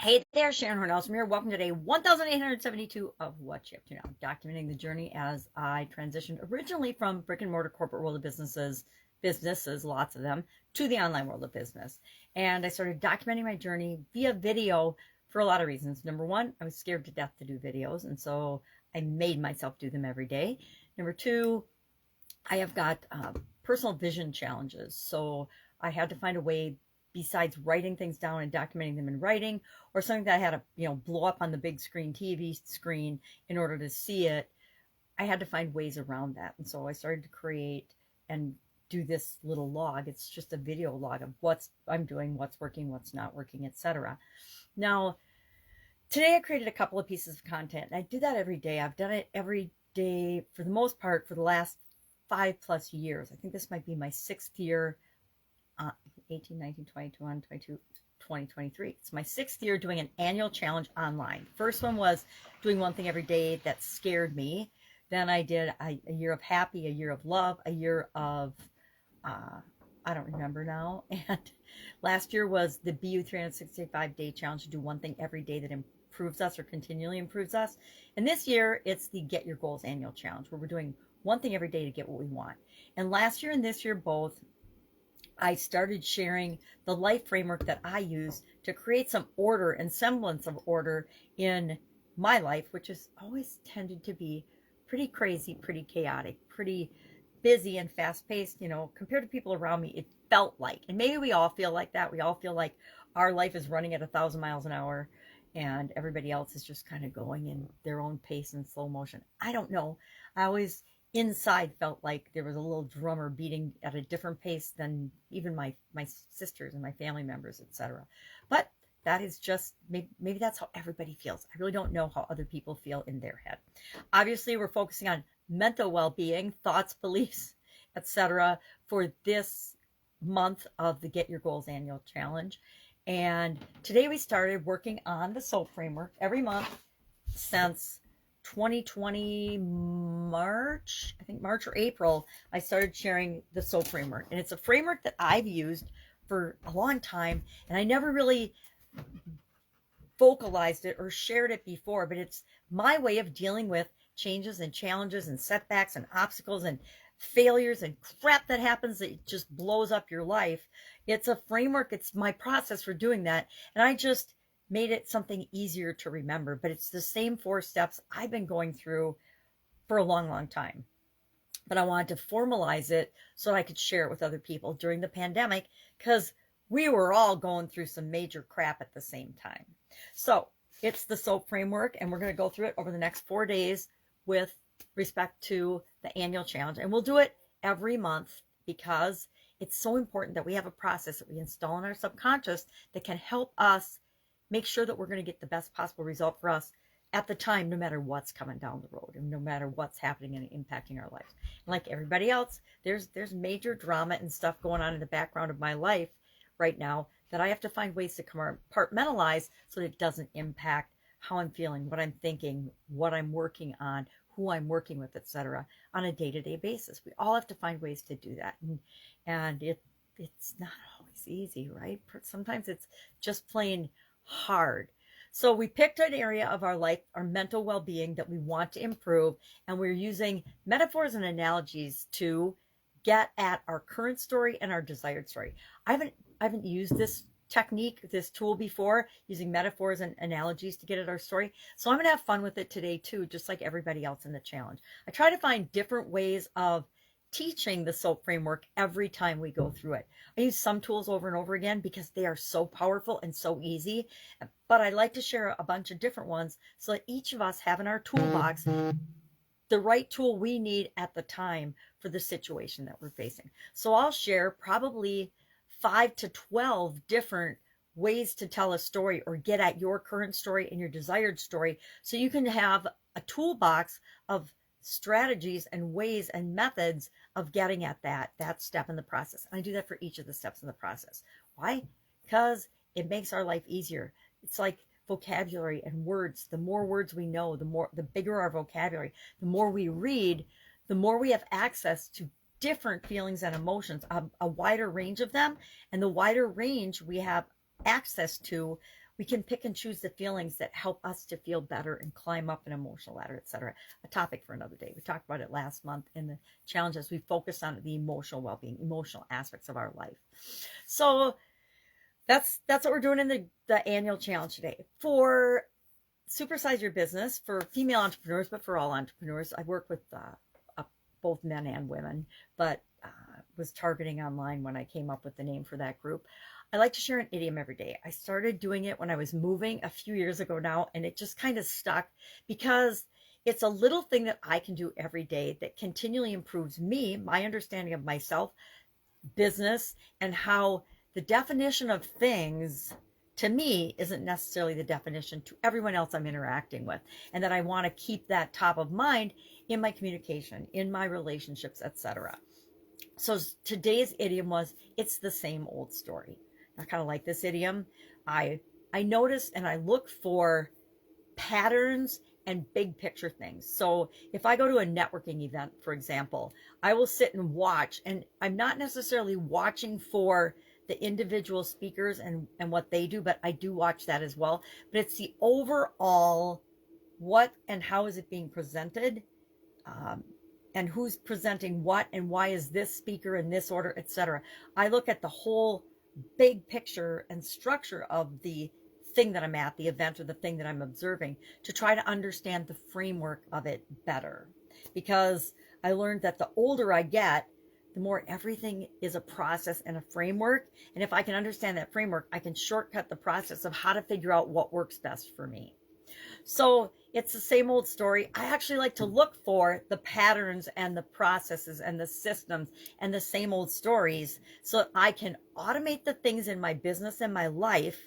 Hey there, Sharon Horne-Ellstrom here. Welcome to day 1872 of What You Have to Know, documenting the journey as I transitioned originally from brick and mortar corporate world of businesses, lots of them, to the online world of business. And I started documenting my journey via video for a lot of reasons. Number one, I was scared to death to do videos, and so I made myself do them every day. Number two, I have got personal vision challenges, so I had to find a way besides writing things down and documenting them in writing, or something that I had to, blow up on the big screen, TV screen, in order to see it. I had to find ways around that. And so I started to create and do this little log. It's just a video log of what I'm doing, what's working, what's not working, etc. Now, today I created a couple of pieces of content, and I do that every day. I've done it every day for the most part for the last 5+ years. I think this might be my 6th year, 18, 19, 20, 21, 22, 2023. It's my 6th year doing an annual challenge online. First one was doing one thing every day that scared me. Then I did a year of happy, a year of love, a year of, I don't remember now. And last year was the BU 365-day challenge to do one thing every day that improves us or continually improves us. And this year, it's the Get Your Goals annual challenge, where we're doing one thing every day to get what we want. And last year and this year both, I started sharing the life framework that I use to create some order and semblance of order in my life, which has always tended to be pretty crazy, pretty chaotic, pretty busy and fast-paced. Compared to people around me, it felt like, and maybe we all feel like that. We all feel like our life is running at 1,000 miles an hour and everybody else is just kind of going in their own pace in slow motion. I don't know. I always inside felt like there was a little drummer beating at a different pace than even my sisters and my family members, etc. But that is just, maybe that's how everybody feels. I really don't know how other people feel in their head. Obviously, we're focusing on mental well-being, thoughts, beliefs, etc. for this month of the Get Your Goals annual challenge. And today we started working on the SOAP framework every month since 2020 March, I think March or April. I started sharing the SOAP framework, and it's a framework that I've used for a long time, and I never really vocalized it or shared it before, but it's my way of dealing with changes and challenges and setbacks and obstacles and failures and crap that happens that just blows up your life. It's a framework. It's my process for doing that, and I just made it something easier to remember. But it's the same 4 steps I've been going through for a long, long time. But I wanted to formalize it so that I could share it with other people during the pandemic, because we were all going through some major crap at the same time. So it's the SOAP framework, and we're going to go through it over the next 4 days with respect to the annual challenge. And we'll do it every month because it's so important that we have a process that we install in our subconscious that can help us make sure that we're going to get the best possible result for us at the time, no matter what's coming down the road and no matter what's happening and impacting our lives. And like everybody else, there's major drama and stuff going on in the background of my life right now that I have to find ways to compartmentalize so that it doesn't impact how I'm feeling, what I'm thinking, what I'm working on, who I'm working with, etc. on a day-to-day basis. We all have to find ways to do that. And it's not always easy, right? Sometimes it's just plain hard. So we picked an area of our life, our mental well-being, that we want to improve, and we're using metaphors and analogies to get at our current story and our desired story. I haven't used this technique, this tool before, using metaphors and analogies to get at our story. So I'm going to have fun with it today too, just like everybody else in the challenge. I try to find different ways of teaching the SOAP framework every time we go through it. I use some tools over and over again because they are so powerful and so easy, but I like to share a bunch of different ones so that each of us have in our toolbox the right tool we need at the time for the situation that we're facing. So I'll share probably 5 to 12 different ways to tell a story or get at your current story and your desired story, so you can have a toolbox of strategies and ways and methods of getting at that step in the process. And I do that for each of the steps in the process. Why? Because it makes our life easier. It's like vocabulary and words. The more words we know, the bigger our vocabulary. The more we read, the more we have access to different feelings and emotions, a wider range of them. And the wider range we have access to, We can pick and choose the feelings that help us to feel better and climb up an emotional ladder, etc. A topic for another day. We talked about it last month in the challenges. We focused on the emotional well-being, emotional aspects of our life. So that's what we're doing in the annual challenge today. For Supersize Your Business, for female entrepreneurs, but for all entrepreneurs, I work with both men and women, but was targeting online when I came up with the name for that group. I like to share an idiom every day. I started doing it when I was moving a few years ago now, and it just kind of stuck because it's a little thing that I can do every day that continually improves me, my understanding of myself, business, and how the definition of things to me isn't necessarily the definition to everyone else I'm interacting with, and that I want to keep that top of mind in my communication, in my relationships, etc. So today's idiom was, it's the same old story. I kind of like this idiom. I notice and I look for patterns and big picture things. So if I go to a networking event, for example, I will sit and watch, and I'm not necessarily watching for the individual speakers and what they do, but I do watch that as well. But it's the overall what and how is it being presented, and who's presenting what, and why is this speaker in this order, etc. I look at the whole big picture and structure of the thing that I'm at, the event or the thing that I'm observing, to try to understand the framework of it better. Because I learned that the older I get, the more everything is a process and a framework. And if I can understand that framework, I can shortcut the process of how to figure out what works best for me. So it's the same old story. I actually like to look for the patterns and the processes and the systems and the same old stories so that I can automate the things in my business and my life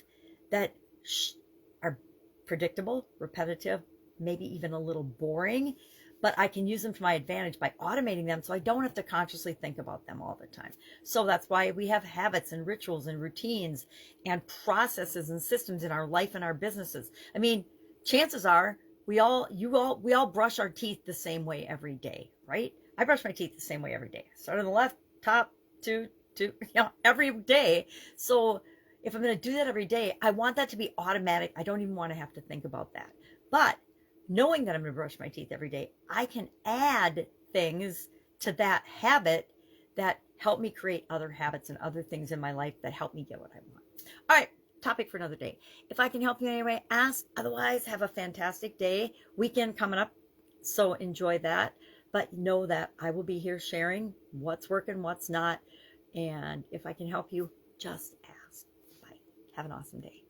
that are predictable, repetitive, maybe even a little boring, but I can use them to my advantage by automating them so I don't have to consciously think about them all the time. So that's why we have habits and rituals and routines and processes and systems in our life and our businesses. I mean, chances are we all brush our teeth the same way every day, right? I brush my teeth the same way every day. Start on the left, top, two, every day. So if I'm going to do that every day, I want that to be automatic. I don't even want to have to think about that. But knowing that I'm going to brush my teeth every day, I can add things to that habit that help me create other habits and other things in my life that help me get what I want. All right, topic for another day. If I can help you in any way, ask. Otherwise, have a fantastic day. Weekend coming up, so enjoy that. But know that I will be here sharing what's working, what's not. And if I can help you, just ask. Bye. Have an awesome day.